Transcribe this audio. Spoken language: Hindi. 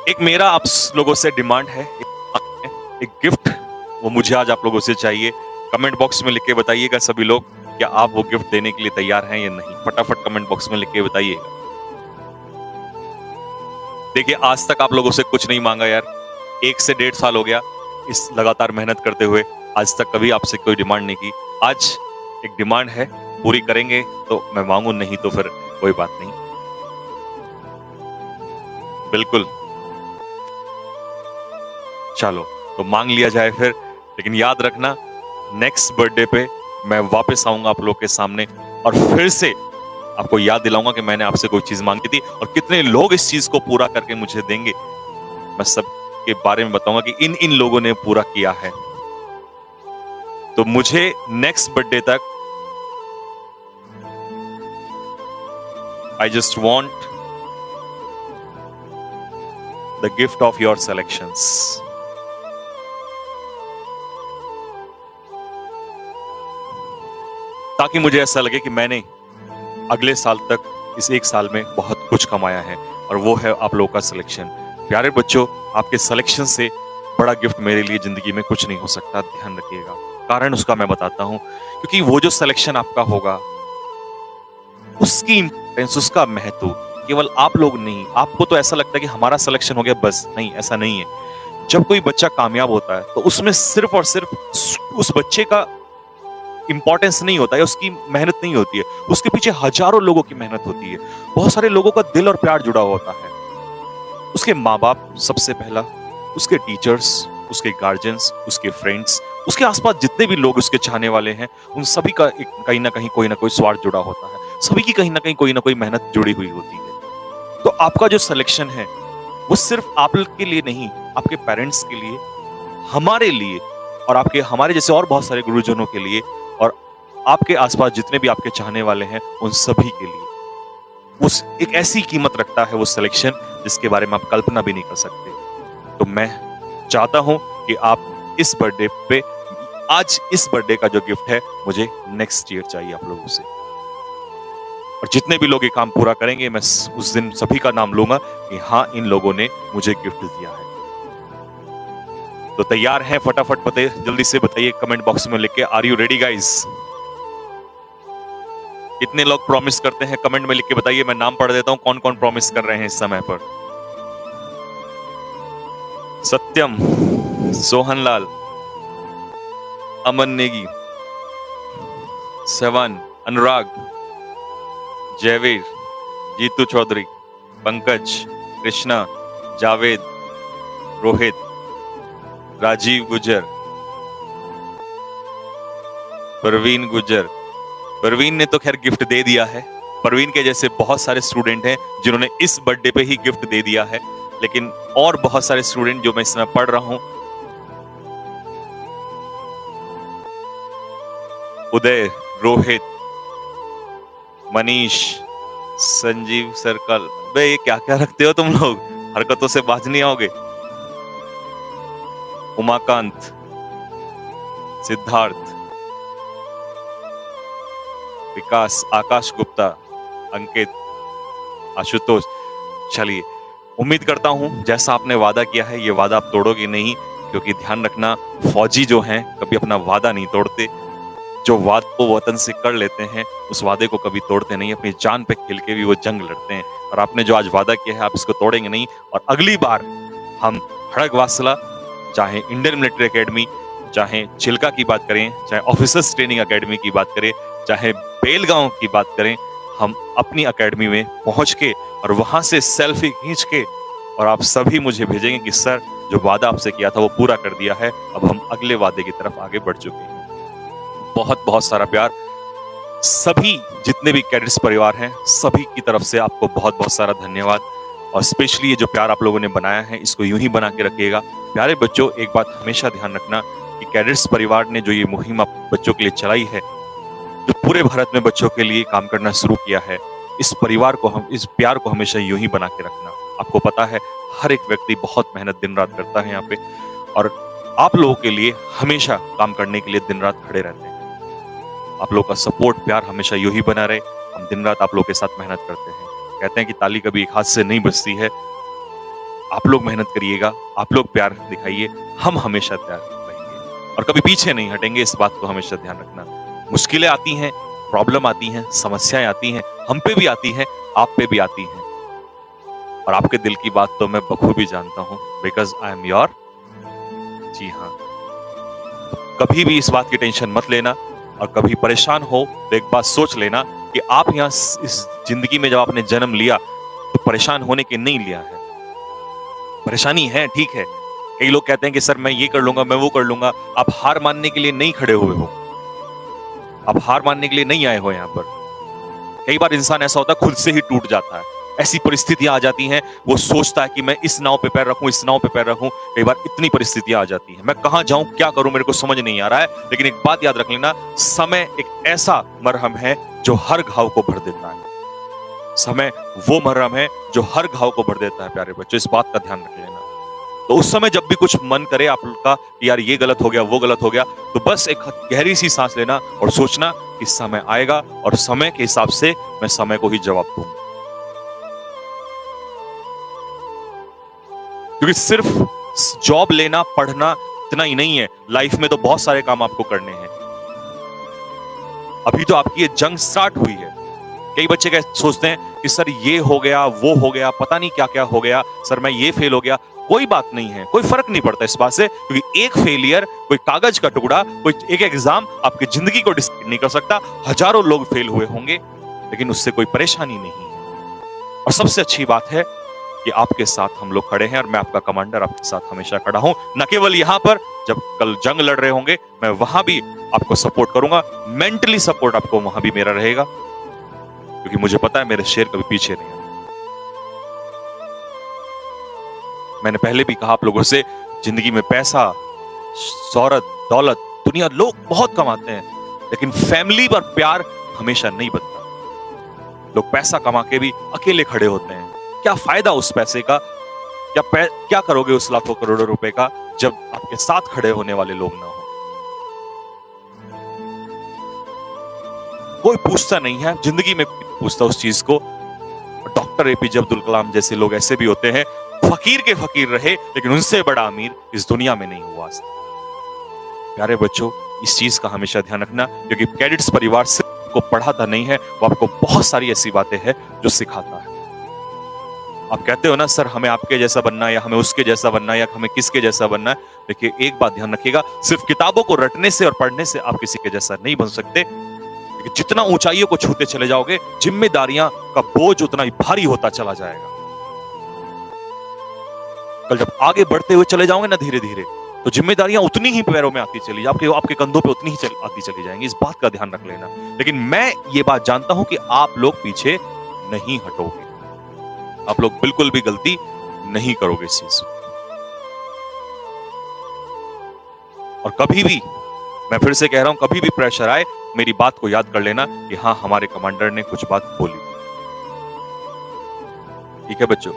एक मेरा आप लोगों से डिमांड है, एक गिफ्ट, वो मुझे आज आप लोगों से चाहिए। कमेंट बॉक्स में लिख के बताइएगा सभी लोग, क्या आप वो गिफ्ट देने के लिए तैयार हैं या नहीं? फटाफट कमेंट बॉक्स में लिख के बताइएगा। देखिए, आज तक आप लोगों से कुछ नहीं मांगा यार। 1 से 1.5 साल हो गया इस लगातार मेहनत करते हुए। आज तक कभी आपसे कोई डिमांड नहीं की। आज एक डिमांड है, पूरी करेंगे तो मैं मांगू, नहीं तो फिर कोई बात नहीं। बिल्कुल। चलो, तो मांग लिया जाए फिर। लेकिन याद रखना, नेक्स्ट बर्थडे पे मैं वापस आऊंगा आप लोग के सामने और फिर से आपको याद दिलाऊंगा कि मैंने आपसे कोई चीज मांगी थी और कितने लोग इस चीज को पूरा करके मुझे देंगे। मैं सब के बारे में बताऊंगा कि इन इन लोगों ने पूरा किया है। तो मुझे नेक्स्ट बर्थडे तक I just want the gift of your selections. ताकि मुझे ऐसा लगे कि मैंने अगले साल तक इस 1 साल में बहुत कुछ कमाया है, और वो है आप लोगों का सिलेक्शन। प्यारे बच्चों, आपके सिलेक्शन से बड़ा गिफ्ट मेरे लिए जिंदगी में कुछ नहीं हो सकता, ध्यान रखिएगा। कारण उसका मैं बताता हूं, क्योंकि वो जो सिलेक्शन आपका होगा, उसकी इंपॉर्टेंस, उसका महत्व केवल आप लोग नहीं, आपको तो ऐसा लगता है कि हमारा सिलेक्शन हो गया बस, नहीं, ऐसा नहीं है। जब कोई बच्चा कामयाब होता है तो उसमें सिर्फ और सिर्फ उस बच्चे का इंपॉर्टेंस नहीं होता है, उसकी मेहनत नहीं होती है, उसके पीछे हजारों लोगों की मेहनत होती है। बहुत सारे लोगों का दिल और प्यार जुड़ा होता है। उसके माँ बाप सबसे पहला, उसके टीचर्स, उसके गार्जियंस, उसके फ्रेंड्स, उसके आसपास जितने भी लोग उसके चाहने वाले हैं, उन सभी का कहीं ना कहीं कोई ना कोई स्वार्थ जुड़ा होता है। सभी की कहीं ना कहीं कोई ना कोई मेहनत जुड़ी हुई होती है। तो आपका जो सिलेक्शन है वो सिर्फ आप के लिए नहीं, आपके पेरेंट्स के लिए, हमारे लिए, और आपके हमारे जैसे और बहुत सारे गुरुजनों के लिए, और आपके आसपास जितने भी आपके चाहने वाले हैं उन सभी के लिए उस एक ऐसी कीमत रखता है वो सिलेक्शन, जिसके बारे में आप कल्पना भी नहीं कर सकते। तो मैं चाहता हूं कि आप इस बर्थडे पे, आज इस बर्थडे का जो गिफ्ट है, मुझे नेक्स्ट ईयर चाहिए आप लोगों से। और जितने भी लोग ये काम पूरा करेंगे, मैं उस दिन सभी का नाम लूंगा कि हाँ, इन लोगों ने मुझे गिफ्ट दिया है। तो तैयार हैं? फटाफट बताइए, जल्दी से बताइए कमेंट बॉक्स में लिख के, आर यू रेडी गाइस? कितने लोग प्रॉमिस करते हैं कमेंट में लिख के बताइए। मैं नाम पढ़ देता हूं, कौन कौन प्रॉमिस कर रहे हैं इस समय पर। सत्यम, सोहनलाल, अमन नेगी, सेवन, अनुराग, जयवीर, जीतू चौधरी, पंकज, कृष्णा, जावेद, रोहित, राजीव गुजर, परवीन गुजर। परवीन ने तो खैर गिफ्ट दे दिया है। परवीन के जैसे बहुत सारे स्टूडेंट हैं जिन्होंने इस बर्थडे पे ही गिफ्ट दे दिया है, लेकिन और बहुत सारे स्टूडेंट जो मैं इस समय पढ़ रहा हूं, उदय, रोहित, मनीष, संजीव सर्कल। बे, ये क्या क्या रखते हो तुम लोग, हरकतों से बाज नहीं आओगे। उमाकांत, सिद्धार्थ, विकास, आकाश गुप्ता, अंकित, आशुतोष। चलिए, उम्मीद करता हूं जैसा आपने वादा किया है, ये वादा आप तोड़ोगे नहीं, क्योंकि ध्यान रखना, फौजी जो हैं कभी अपना वादा नहीं तोड़ते। जो वादा को वतन से कर लेते हैं, उस वादे को कभी तोड़ते नहीं। अपनी जान पे खेल के भी वो जंग लड़ते हैं। और आपने जो आज वादा किया है, आप इसको तोड़ेंगे नहीं। और अगली बार हम खड़गवासला, चाहे इंडियन मिलिट्री एकेडमी, चाहे चिल्का की बात करें, चाहे ऑफिसर्स ट्रेनिंग एकेडमी की बात करें, चाहे बेलगांव की बात करें, हम अपनी एकेडमी में पहुंच के और वहां से सेल्फी खींच के, और आप सभी मुझे भेजेंगे कि सर, जो वादा आपसे किया था वो पूरा कर दिया है, अब हम अगले वादे की तरफ आगे बढ़ चुके हैं। बहुत बहुत सारा प्यार। सभी जितने भी कैडेट्स परिवार हैं, सभी की तरफ से आपको बहुत बहुत सारा धन्यवाद। और स्पेशली ये जो प्यार आप लोगों ने बनाया है, इसको यूं ही बना के रखिएगा। प्यारे बच्चों, एक बात हमेशा ध्यान रखना कि कैडेट्स परिवार ने जो ये मुहिम आप बच्चों के लिए चलाई है, जो पूरे भारत में बच्चों के लिए काम करना शुरू किया है, इस परिवार को, हम इस प्यार को हमेशा यूं ही बना के रखना। आपको पता है, हर एक व्यक्ति बहुत मेहनत दिन रात करता है यहाँ पे, और आप लोगों के लिए हमेशा काम करने के लिए दिन रात खड़े रहते हैं। आप लोगों का सपोर्ट, प्यार हमेशा यूं ही बना रहे। हम दिन रात आप लोगों के साथ मेहनत करते हैं। कहते हैं कि ताली कभी एक हाथ से नहीं बजती है। आप लोग मेहनत करिएगा, आप लोग प्यार दिखाइए, हम हमेशा तैयार रहेंगे और कभी पीछे नहीं हटेंगे, इस बात को हमेशा ध्यान रखना। मुश्किलें आती हैं, प्रॉब्लम आती हैं, समस्याएँ आती हैं, हम पे भी आती हैं, आप पे भी आती हैं और आपके दिल की बात तो मैं बखूबी जानता हूँ, बिकॉज़ आई एम योर। जी हाँ, तो कभी भी इस बात की टेंशन मत लेना और कभी परेशान हो तो एक बात सोच लेना कि आप यहाँ इस ज़िंदगी में जब आपने जन्म लिया, तो परेशान होने के नहीं लिया है। परेशानी है, ठीक है। कई लोग कहते हैं कि सर मैं ये कर लूँगा, मैं वो कर लूँगा। आप हार मानने के लिए नहीं खड़े हुए हो। आप हार मानने के लिए नहीं आए हो यहाँ पर। कई बार इंसान ऐसा होता है खुद से ही टूट जाता है। ऐसी परिस्थितियाँ आ जाती हैं, वो सोचता है कि मैं इस नाव पे पैर रखूँ, इस नाव पे पैर रखूँ। कई बार इतनी परिस्थितियाँ आ जाती हैं, मैं कहाँ जाऊँ, क्या करूँ मेरे को समझ नहीं आ रहा है। लेकिन एक बात याद रख लेना, समय एक ऐसा मरहम है जो हर घाव को भर देता है। समय वो मरहम है जो हर घाव को भर देता है प्यारे बच्चों, इस बात का ध्यान रख लेना। तो उस समय जब भी कुछ मन करे आप लोग का कि यार ये गलत हो गया, वो गलत हो गया, तो बस एक गहरी सी सांस लेना और सोचना कि समय आएगा और समय के हिसाब से मैं समय को ही जवाब दूंगा। क्योंकि सिर्फ जॉब लेना, पढ़ना इतना ही नहीं है, लाइफ में तो बहुत सारे काम आपको करने हैं। अभी तो आपकी ये जंग स्टार्ट हुई है। कई बच्चे क्या सोचते हैं कि सर ये हो गया, वो हो गया, पता नहीं क्या क्या हो गया, सर मैं ये फेल हो गया। कोई बात नहीं है, कोई फर्क नहीं पड़ता इस बात से, क्योंकि एक फेलियर, कोई कागज का टुकड़ा, कोई एक एग्जाम आपकी जिंदगी को डिसाइड नहीं कर सकता। हजारों लोग फेल हुए होंगे, लेकिन उससे कोई परेशानी नहीं है। और सबसे अच्छी बात है कि आपके साथ हम लोग खड़े हैं और मैं आपका कमांडर आपके साथ हमेशा खड़ा हूं। न केवल यहां पर, जब कल जंग लड़ रहे होंगे, मैं वहां भी आपको सपोर्ट करूंगा। मेंटली सपोर्ट आपको वहां भी मेरा रहेगा, क्योंकि मुझे पता है मेरे शेर कभी पीछे नहीं आते। मैंने पहले भी कहा आप लोगों से, जिंदगी में पैसा, शोहरत, दौलत, दुनिया, लोग बहुत कमाते हैं, लेकिन फैमिली पर प्यार हमेशा नहीं बनता। लोग पैसा कमा के भी अकेले खड़े होते हैं। क्या फायदा उस पैसे का? क्या करोगे उस लाखों करोड़ों रुपए का, जब आपके साथ खड़े होने वाले लोग ना हो? कोई पूछता नहीं है जिंदगी में, पूछता उस चीज को। डॉक्टर एपीजे अब्दुल कलाम जैसे लोग ऐसे भी होते हैं, फकीर के फकीर रहे, लेकिन उनसे बड़ा अमीर इस दुनिया में नहीं हुआ आज तक। प्यारे बच्चों, इस चीज का हमेशा ध्यान रखना, क्योंकि कैडेट्स परिवार सिर्फ आपको पढ़ाता नहीं है, वो आपको बहुत सारी ऐसी बातें हैं जो सिखाता है। आप कहते हो ना सर हमें आपके जैसा बनना है, या हमें उसके जैसा बनना है, या हमें किसके जैसा बनना है। देखिए एक बात ध्यान रखिएगा, सिर्फ किताबों को रटने से और पढ़ने से आप किसी के जैसा नहीं बन सकते। जितना ऊंचाइयों को छूते चले जाओगे, जिम्मेदारियां का बोझ उतना ही भारी होता चला जाएगा। कल जब आगे बढ़ते हुए चले जाओगे ना धीरे धीरे, तो जिम्मेदारियां उतनी ही पैरों में आती चली, आपके कंधों पे उतनी ही आती चली जाएंगी। इस बात का ध्यान रख लेना। लेकिन मैं ये बात जानता हूं कि आप लोग पीछे नहीं हटोगे, आप लोग बिल्कुल भी गलती नहीं करोगे इस चीज। और कभी भी, मैं फिर से कह रहा हूं, कभी भी प्रेशर आए, मेरी बात को याद कर लेना कि हाँ, हमारे कमांडर ने कुछ बात बोली। ठीक है बच्चों?